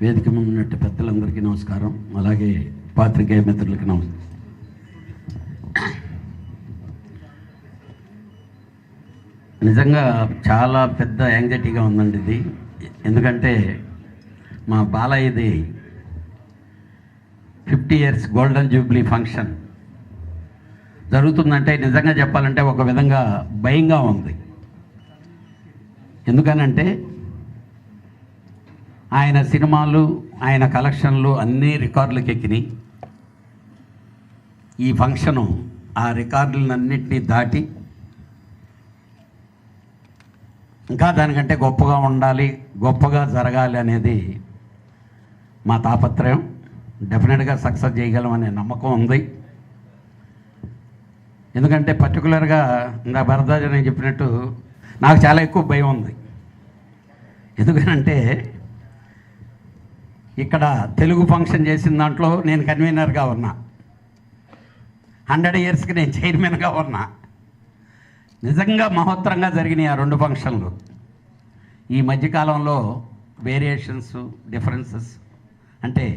వేదిక ముందు ఉన్నట్టు పెద్దలందరికీ నమస్కారం, అలాగే పాత్రికేయ మిత్రులకి నమస్కారం. నిజంగా చాలా పెద్ద యాంగ్జైటీగా ఉందండి ఇది. ఎందుకంటే మా బాలయ్యది 50 years గోల్డెన్ జూబ్లీ ఫంక్షన్ జరుగుతుందంటే నిజంగా చెప్పాలంటే ఒక విధంగా భయంగా ఉంది. ఎందుకనంటే ఆయన సినిమాలు, ఆయన కలెక్షన్లు అన్నీ రికార్డులకు ఎక్కినాయి. ఈ ఫంక్షను ఆ రికార్డులన్నింటినీ దాటి ఇంకా దానికంటే గొప్పగా ఉండాలి, గొప్పగా జరగాలి అనేది మా తాపత్రయం. డెఫినెట్గా సక్సెస్ చేయగలమనే నమ్మకం ఉంది. ఎందుకంటే పర్టికులర్గా ఇంకా భరద్వాజ్ అని చెప్పినట్టు నాకు చాలా ఎక్కువ భయం ఉంది. ఎందుకనంటే ఇక్కడ తెలుగు ఫంక్షన్ చేసిన దాంట్లో నేను కన్వీనర్గా ఉన్నా, 100 yearsకి నేను చైర్మన్గా ఉన్నా. నిజంగా మహోత్తరంగా జరిగినాయి ఆ 2 ఫంక్షన్లు. ఈ మధ్యకాలంలో వేరియేషన్స్, డిఫరెన్సెస్ అంటే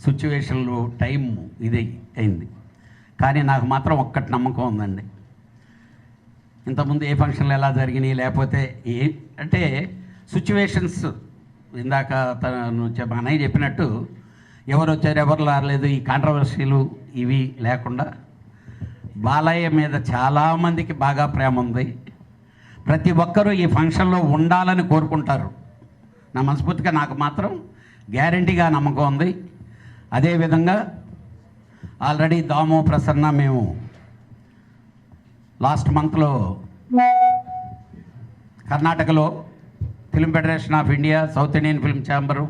సిచ్యువేషన్లు, టైం ఇది అయింది. కానీ నాకు మాత్రం ఒక్కటి నమ్మకం ఉందండి. ఇంతకుముందు ఏ ఫంక్షన్లు ఎలా జరిగినాయి, లేకపోతే అంటే సిచ్యువేషన్స్ ఇందాక తను అన్నయ్య చెప్పినట్టు ఎవరు వచ్చారు, ఎవరు రాలేదు, ఈ కాంట్రవర్సీలు ఇవి లేకుండా బాలయ్య మీద చాలామందికి బాగా ప్రేమ ఉంది. ప్రతి ఒక్కరూ ఈ ఫంక్షన్లో ఉండాలని కోరుకుంటారు. నా మనస్ఫూర్తిగా నాకు మాత్రం గ్యారంటీగా నమ్మకం ఉంది. అదేవిధంగా ఆల్రెడీ దాము, ప్రసన్న మేము లాస్ట్ మంత్లో కర్ణాటకలో film federation of India, south Indian film chamber,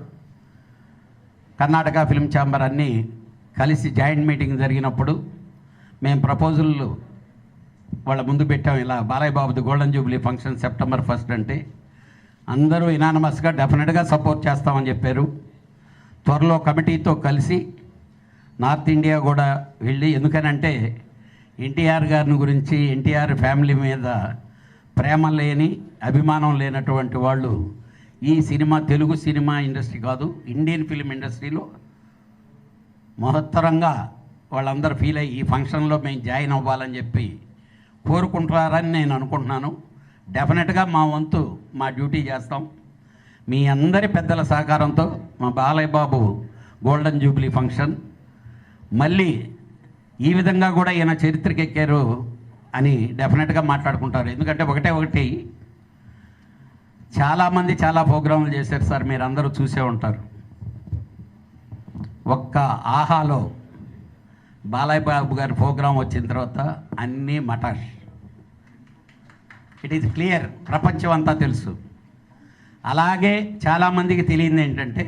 Karnataka film chamber అన్నీ కలిసి జాయింట్ మీటింగ్ జరిగినప్పుడు మేము ప్రపోజల్లు వాళ్ళ ముందు పెట్టాం. ఇలా బాలయ్య బాబుది golden Jubilee function September 1st అంటే అందరూ ఇనానమస్గా డెఫినెట్గా సపోర్ట్ చేస్తామని చెప్పారు. త్వరలో కమిటీతో కలిసి నార్త్ ఇండియా కూడా వెళ్ళి, ఎందుకనంటే ఎన్టీఆర్ గారిని గురించి, ఎన్టీఆర్ ఫ్యామిలీ మీద ప్రేమ లేని, అభిమానం లేనటువంటి వాళ్ళు ఈ సినిమా, తెలుగు సినిమా ఇండస్ట్రీ కాదు, ఇండియన్ ఫిల్మ్ ఇండస్ట్రీలో మహత్తరంగా వాళ్ళందరూ ఫీల్ అయ్యి ఈ ఫంక్షన్లో మేము జాయిన్ అవ్వాలని చెప్పి కోరుకుంటారని నేను అనుకుంటున్నాను. డెఫినెట్గా మా వంతు, మా డ్యూటీ చేస్తాం. మీ అందరి పెద్దల సహకారంతో మా Balayya Babu golden Jubilee function మళ్ళీ ఈ విధంగా కూడా ఈయన చరిత్రకి ఎక్కారు అని డెఫినెట్గా మాట్లాడుకుంటారు. ఎందుకంటే ఒకటి చాలామంది చాలా ప్రోగ్రాములు చేశారు సార్, మీరు అందరూ చూసే ఉంటారు. ఒక్క ఆహాలో బాలయ్య బాబు గారి ప్రోగ్రాం వచ్చిన తర్వాత అన్నీ మటాష్. ఇట్ ఈజ్ క్లియర్, ప్రపంచం అంతా తెలుసు. అలాగే చాలామందికి తెలియంది ఏంటంటే,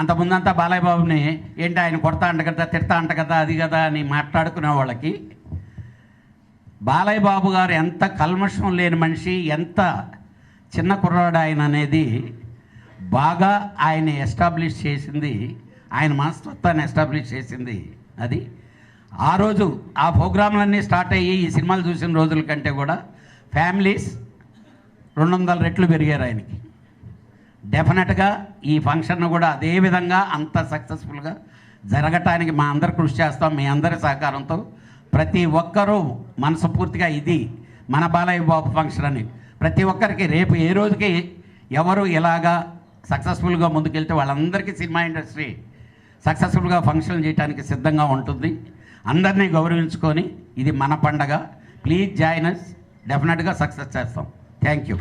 అంతకుముందంతా బాలయ్య బాబుని ఏంటి ఆయన కొడతా అంట కదా, తిడతా అంట కదా, అది కదా అని మాట్లాడుకునే వాళ్ళకి బాలయ్య బాబు గారు ఎంత కల్మషం లేని మనిషి, ఎంత చిన్న కుర్రాడు ఆయన అనేది బాగా ఆయన ఎస్టాబ్లిష్ చేసింది, ఆయన మనస్తత్వాన్ని ఎస్టాబ్లిష్ చేసింది అది. ఆ రోజు ఆ ప్రోగ్రాంలన్నీ స్టార్ట్ అయ్యి ఈ సినిమాలు చూసిన రోజుల కంటే కూడా ఫ్యామిలీస్ 200 రెట్లు పెరిగారు ఆయనకి. డెఫినెట్గా ఈ ఫంక్షన్ కూడా అదేవిధంగా అంత సక్సెస్ఫుల్గా జరగటానికి మా అందరు కృషి చేస్తాం. మీ అందరి సహకారంతో ప్రతి ఒక్కరూ మనస్ఫూర్తిగా ఇది మన బాలయ్య బాబు ఫంక్షన్ అని ప్రతి ఒక్కరికి రేపు ఏ రోజుకి ఎవరు ఇలాగా సక్సెస్ఫుల్గా ముందుకెళ్తే వాళ్ళందరికీ సినిమా ఇండస్ట్రీ సక్సెస్ఫుల్గా ఫంక్షన్ చేయడానికి సిద్ధంగా ఉంటుంది. అందరినీ గౌరవించుకొని ఇది మన పండగ. ప్లీజ్ జాయిన్ అస్, డెఫినెట్గా సక్సెస్ చేస్తాం. Thank you.